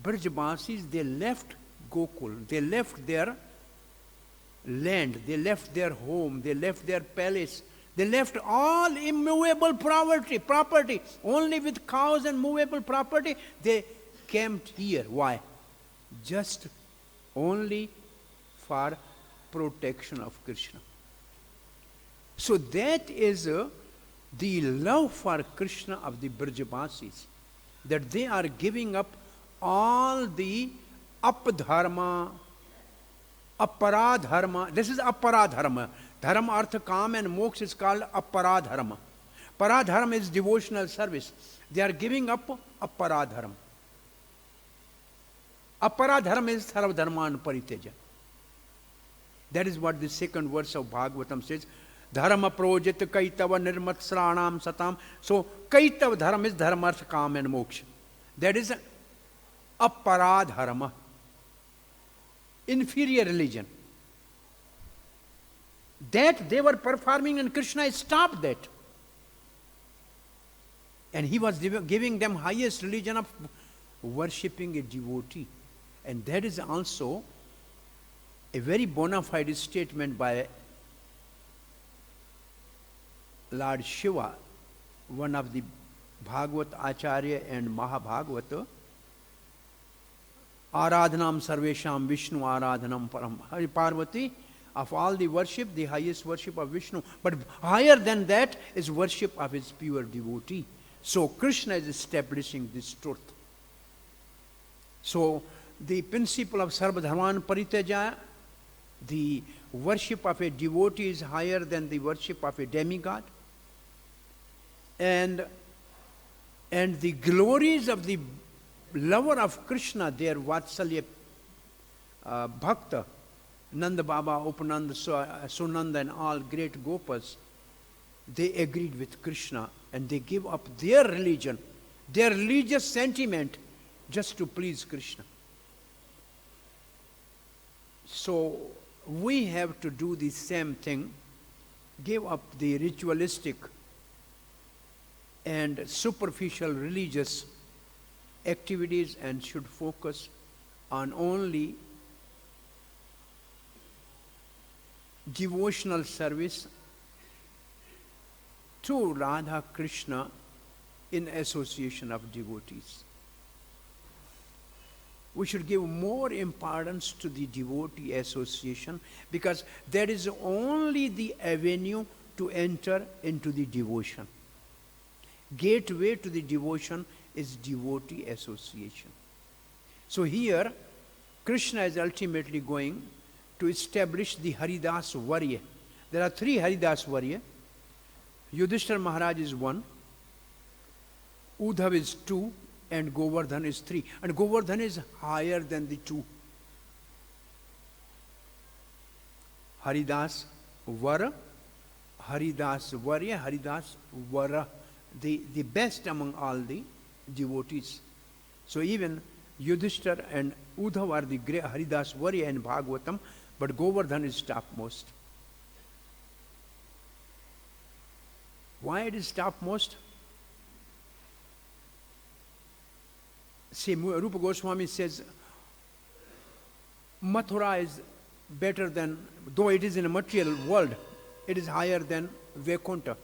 Brajavasis, they left Gokul, they left their land, they left their home, they left their palace, they left all immovable property, only with cows and movable property, they camped here. Why? Just only for protection of Krishna. So that is the love for Krishna of the Brajavasis, that they are giving up all the up-dharma, aparadharma. This is aparadharma. Dharma, artha, kam and moksha is called aparadharma. Paradharma is devotional service. They are giving up aparadharma. Aparadharma is sarvadharman parityajya. That is what the second verse of Bhagavatam says. Dharma projit kaitava nirmat sranam satam. So kaitava dharma is dharma, artha, kam and moksha. That is an aparadharma, inferior religion. That they were performing, and Kṛṣṇa stopped that. And he was giving them highest religion of worshipping a devotee. And that is also a very bona fide statement by Lord Shiva, one of the Bhagavat Acharya and Mahabhagavata. Aradhanam sarvesham Vishnu aradhanam param. Hari Parvati, of all the worship, the highest worship of Vishnu. But higher than that is worship of his pure devotee. So Kṛṣṇa is establishing this truth. So the principle of Sarvabhauma Parityaja, the worship of a devotee is higher than the worship of a demigod. And the glories of the lover of Kṛṣṇa, their Vatsalya Bhakta, Nanda Baba, Upananda, Sunanda and all great Gopas, they agreed with Kṛṣṇa and they give up their religion, their religious sentiment just to please Kṛṣṇa. So we have to do the same thing, give up the ritualistic and superficial religious activities and should focus on only devotional service to Radha Kṛṣṇa in association of devotees. We should give more importance to the devotee association because that is only the avenue to enter into the devotion. Gateway to the devotion is devotee association. So here, Kṛṣṇa is ultimately going to establish the Haridas Varya. There are 3 Haridas Varya. Yudhishthira Maharaj is 1, Uddhav is 2, and Govardhan is 3. And Govardhan is higher than the 2. Haridas Vara, Haridas Varya, Haridas Vara, the best among all the devotees. So even Yudhishthira and Uddhav are the great Haridas Varya in Bhagavatam, but Govardhan is topmost. Why it is topmost? See, Rupa Goswami says, Mathura is better than, though it is in a material world, it is higher than Vaikuntha.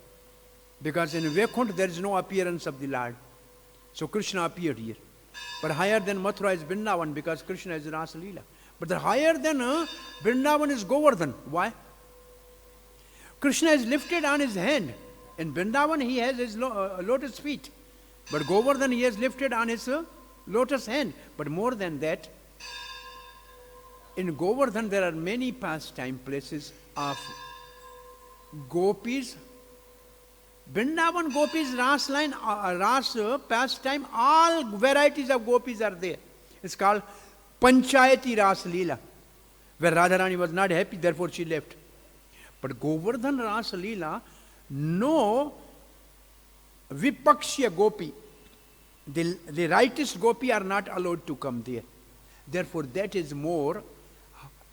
Because in Vaikuntha there is no appearance of the Lord. So Kṛṣṇa appeared here. But higher than Mathura is Vrindavan because Kṛṣṇa is Rasa Leela. But the higher than Vrindavan is Govardhan. Why? Kṛṣṇa is lifted on his hand. In Vrindavan he has his lotus feet. But Govardhan he has lifted on his lotus hand. But more than that, in Govardhan there are many pastime places of gopis. Vrindavan gopis, Ras line, Ras pastime, all varieties of gopis are there. It's called Panchayati Ras Leela, where Radharani was not happy, therefore she left. But Govardhan Ras Leela, no Vipakshya gopi, the rightest gopi are not allowed to come there. Therefore that is more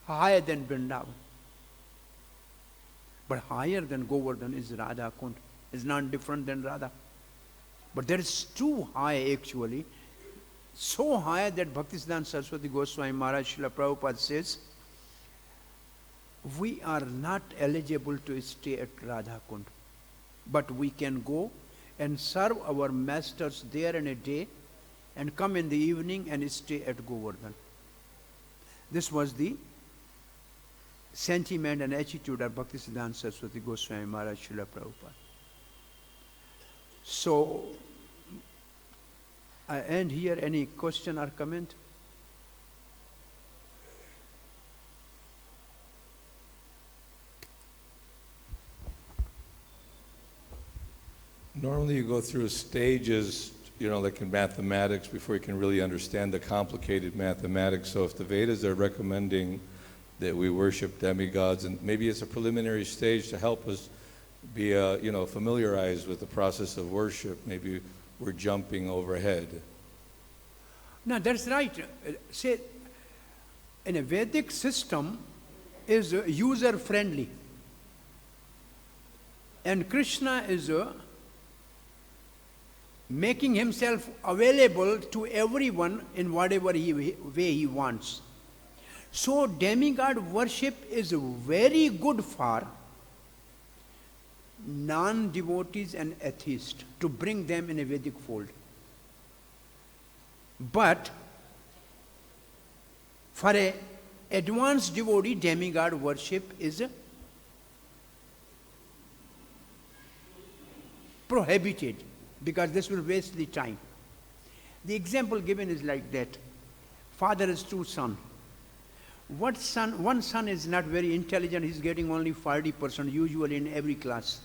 higher than Vrindavan. But higher than Govardhan is Radha Kund. Is not different than Radha. But that is too high actually. So high that Bhaktisiddhanta Saraswati Goswami Maharaj Srila Prabhupada says, we are not eligible to stay at Radha Kund. But we can go and serve our masters there in a day and come in the evening and stay at Govardhan. This was the sentiment and attitude of Bhaktisiddhanta Saraswati Goswami Maharaj Srila Prabhupada. So, I end here. Any question or comment? Normally you go through stages, like in mathematics before you can really understand the complicated mathematics. So if the Vedas are recommending that we worship demigods, and maybe it's a preliminary stage to help us be familiarized with the process of worship. Maybe we're jumping overhead. No, that's right. Say, in a Vedic system is user-friendly. And Kṛṣṇa is making himself available to everyone in whatever way he wants. So demigod worship is very good for non-devotees and atheists, to bring them in a Vedic fold. But for an advanced devotee, demigod worship is prohibited, because this will waste the time. The example given is like that. Father has two sons. One son is not very intelligent, he's getting only 40% usually in every class.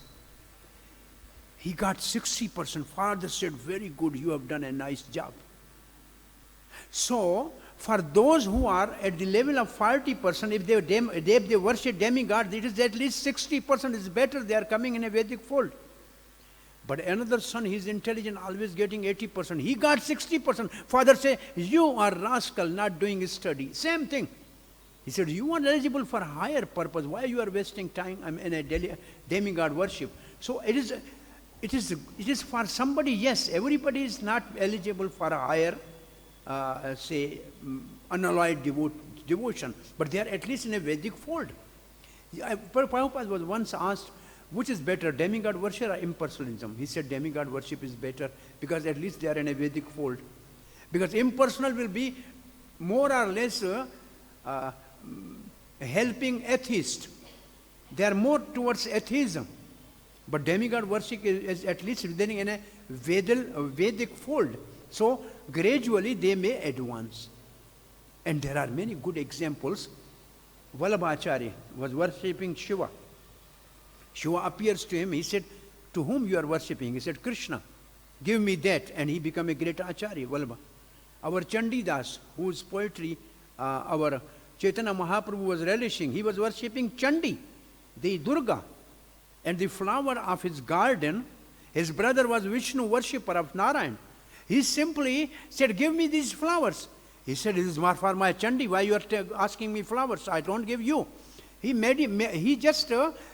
He got 60%. Father said, very good, you have done a nice job. So, for those who are at the level of 40%, if they worship demigod, it is at least 60% is better, they are coming in a Vedic fold. But another son, he is intelligent, always getting 80%. He got 60%. Father say, you are rascal, not doing study. Same thing. He said, you are eligible for a higher purpose. Why you are wasting time in a demigod worship? So it is for somebody, yes, everybody is not eligible for a higher, unalloyed devotion. But they are at least in a Vedic fold. Prabhupada was once asked, which is better, demigod worship or impersonalism? He said demigod worship is better because at least they are in a Vedic fold. Because impersonal will be more or less helping atheists. They are more towards atheism. But demigod worship is at least within in a Vedic fold. So gradually they may advance. And there are many good examples. Vallabhacharya was worshipping Shiva. Shiva appears to him, he said, to whom you are worshipping? He said, Kṛṣṇa, give me that. And he became a great Acharya, Vallabha. Our Chandidas, whose poetry our Chaitanya Mahaprabhu was relishing, he was worshipping Chandi, the Durga. And the flower of his garden, his brother was Vishnu worshipper of Narayan. He simply said, give me these flowers. He said, this is for my Chandi, why you are asking me flowers? I don't give you. He just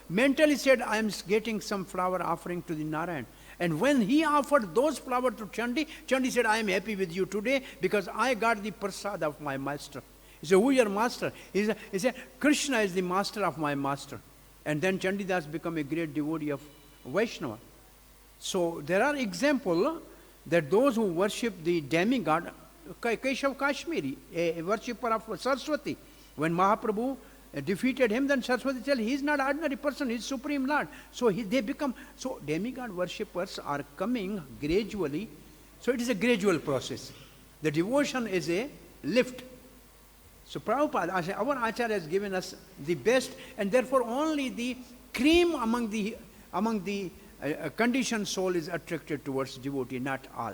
mentally said, I am getting some flower offering to the Narayan. And when he offered those flowers to Chandi, Chandi said, I am happy with you today because I got the prasad of my master. He said, who is your master? He said, Kṛṣṇa is the master of my master. And then Chandidas became a great devotee of Vaishnava. So there are examples that those who worship the demigod, Keshav Kashmiri, a worshipper of Saraswati, when Mahaprabhu defeated him, then Saraswati said, he is not an ordinary person, he is Supreme Lord. So so demigod worshippers are coming gradually. So it is a gradual process. The devotion is a lift. So Prabhupada, our Acharya has given us the best, and therefore only the cream among the conditioned soul is attracted towards devotee, not all.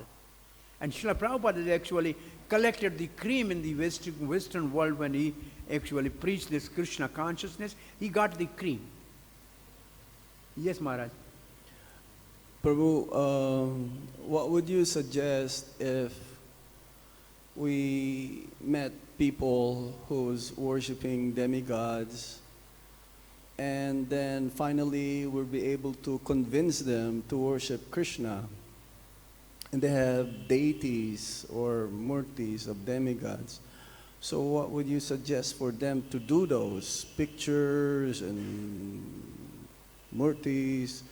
And Srila Prabhupada has actually collected the cream in the Western world when he actually preached this Kṛṣṇa consciousness. He got the cream. Yes, Maharaj. Prabhu, what would you suggest if we met people who's worshipping demigods and then finally we'll be able to convince them to worship Kṛṣṇa, and they have deities or murtis of demigods? So what would you suggest for them to do? Those pictures and murtis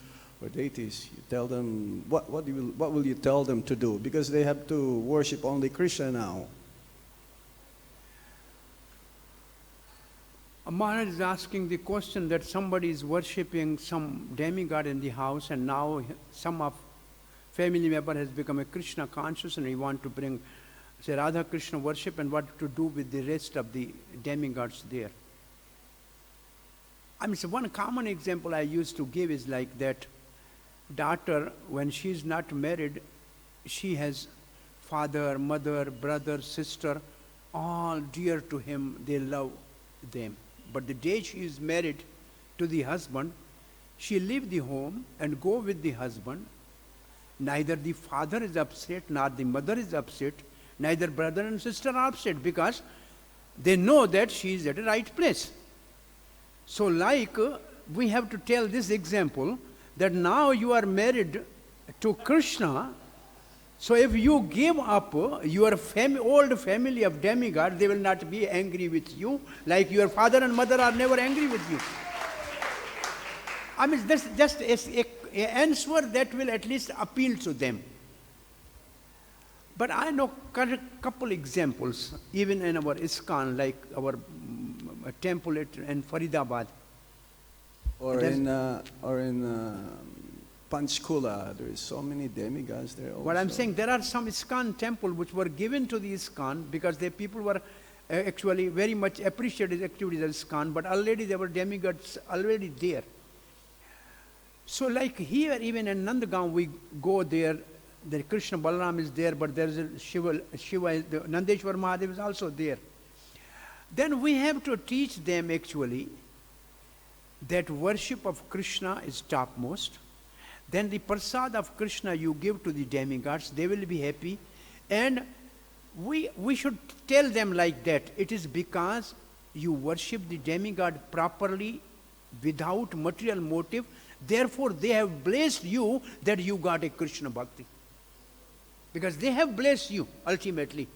or deities, you tell them, what will you tell them to do? Because they have to worship only Kṛṣṇa now. Maharaj is asking the question that somebody is worshipping some demigod in the house, and now some of family member has become a Kṛṣṇa conscious and he want to bring, say, Radha Krishna worship, and what to do with the rest of the demigods there. I mean, so one common example I used to give is like that daughter, when she is not married, she has father, mother, brother, sister, all dear to him, they love them. But the day she is married to the husband, she leave the home and go with the husband. Neither the father is upset, nor the mother is upset, Neither brother and sister are upset because they know that she is at the right place. So like we have to tell this example that now you are married to Kṛṣṇa. So if you give up your old family of demigods, they will not be angry with you like your father and mother are never angry with you. I mean, that's just an answer that will at least appeal to them. But I know a couple examples, even in our ISKCON, like our temple in Faridabad. Or in Panchkula, there is so many demigods there also. What I'm saying, there are some ISKCON temples which were given to the ISKCON because the people were actually very much appreciated the activities of ISKCON, but already there were demigods already there. So like here, even in Nandagaon, we go there, the Kṛṣṇa Balaram is there, but there is a Shiva, the Nandeshwar Mahadev is also there. Then we have to teach them actually that worship of Kṛṣṇa is topmost. Then the prasad of Kṛṣṇa you give to the demigods, they will be happy. And we should tell them like that. It is because you worship the demigod properly without material motive. Therefore, they have blessed you that you got a Kṛṣṇa bhakti. Because they have blessed you ultimately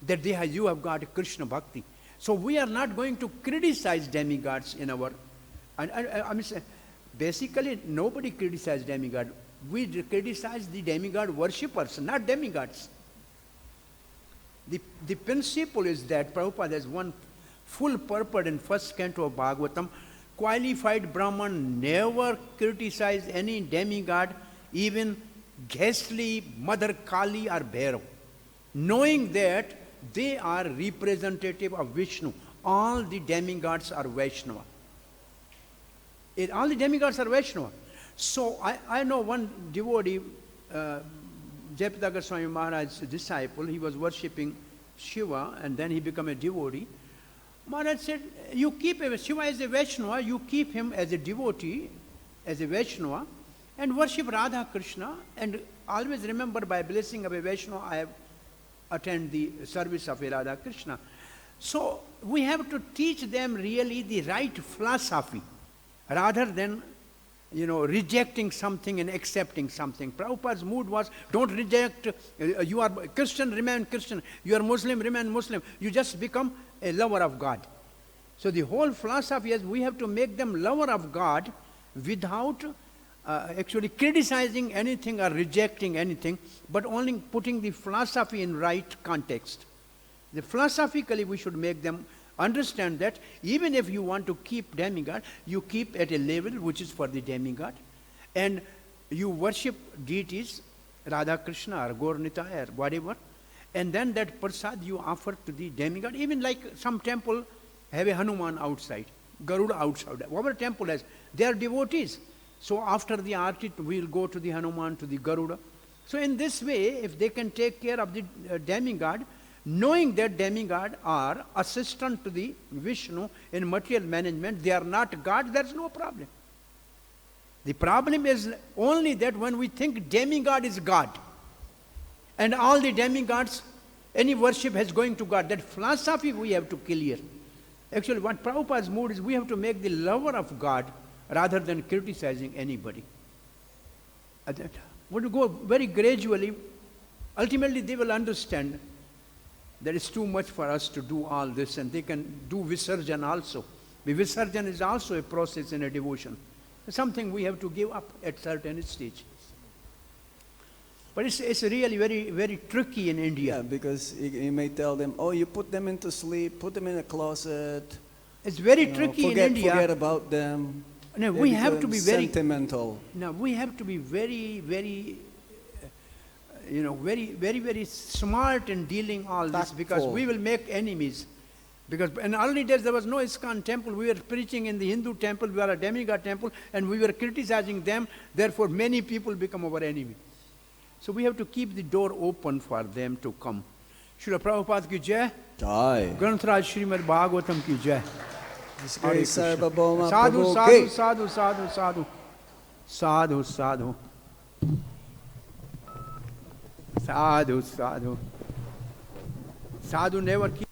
that you have got a Kṛṣṇa bhakti. So we are not going to criticize demigods in our... I mean, basically, nobody criticizes demigod. We criticize the demigod worshippers, not demigods. The principle is that Prabhupada has one full purport in first canto of Bhagavatam. Qualified Brahman never criticized any demigod, even ghastly Mother Kali or Bhairav, knowing that they are representative of Vishnu. All the demigods are Vaishnava. All the demigods are Vaishnava. So I know one devotee, Jayapataka Swami Maharaj's disciple, he was worshipping Shiva and then he became a devotee. Maharaj said, you keep Shiva as a Vaishnava, you keep him as a devotee, as a Vaishnava, and worship Radha Kṛṣṇa, and always remember by blessing of a Vaishnava, I have attended the service of a Radha Kṛṣṇa. So we have to teach them really the right philosophy, rather than, rejecting something and accepting something. Prabhupada's mood was, don't reject, you are Christian, remain Christian, you are Muslim, remain Muslim, you just become a lover of God. So the whole philosophy is we have to make them lover of God without actually criticizing anything or rejecting anything, but only putting the philosophy in right context. Philosophically we should make them understand that even if you want to keep demigod, you keep at a level which is for the demigod, and you worship deities, Radha Kṛṣṇa or Gaur-Nitāya or whatever, and then that prasad you offer to the demigod. Even like some temple have a Hanuman outside, Garuda outside. Our temple has, they are devotees. So after the arti, we will go to the Hanuman, to the Garuda. So in this way, if they can take care of the demigod, knowing that demigod are assistant to the Vishnu in material management, they are not God, there is no problem. The problem is only that when we think demigod is God, and all the demigods, any worship has going to God, that philosophy we have to clear. Actually, what Prabhupada's mood is, we have to make the lover of God rather than criticizing anybody. When you go very gradually, ultimately they will understand that it's too much for us to do all this, and they can do Visarjan also. The Visarjan is also a process in a devotion. It's something we have to give up at certain stage. But it's really very, very tricky in India. Yeah, because you may tell them, oh, you put them into sleep, put them in a closet. It's very tricky in India. Forget about them. No, we have to be very sentimental. No, we have to be very, very, very smart in dealing all this, because we will make enemies. Because in early days there was no ISKCON temple. We were preaching in the Hindu temple, we were a demigod temple, and we were criticizing them. Therefore, many people become our enemy. So we have to keep the door open for them to come. Srila Prabhupada ki jai. Jai. Grantaraj Srimad Bhagavatam ki jai. Sarvabhauma Sadhu, sadhu, sadhu, sadhu, sadhu. Sadhu, sadhu. Sadhu, sadhu. Sadhu never keeps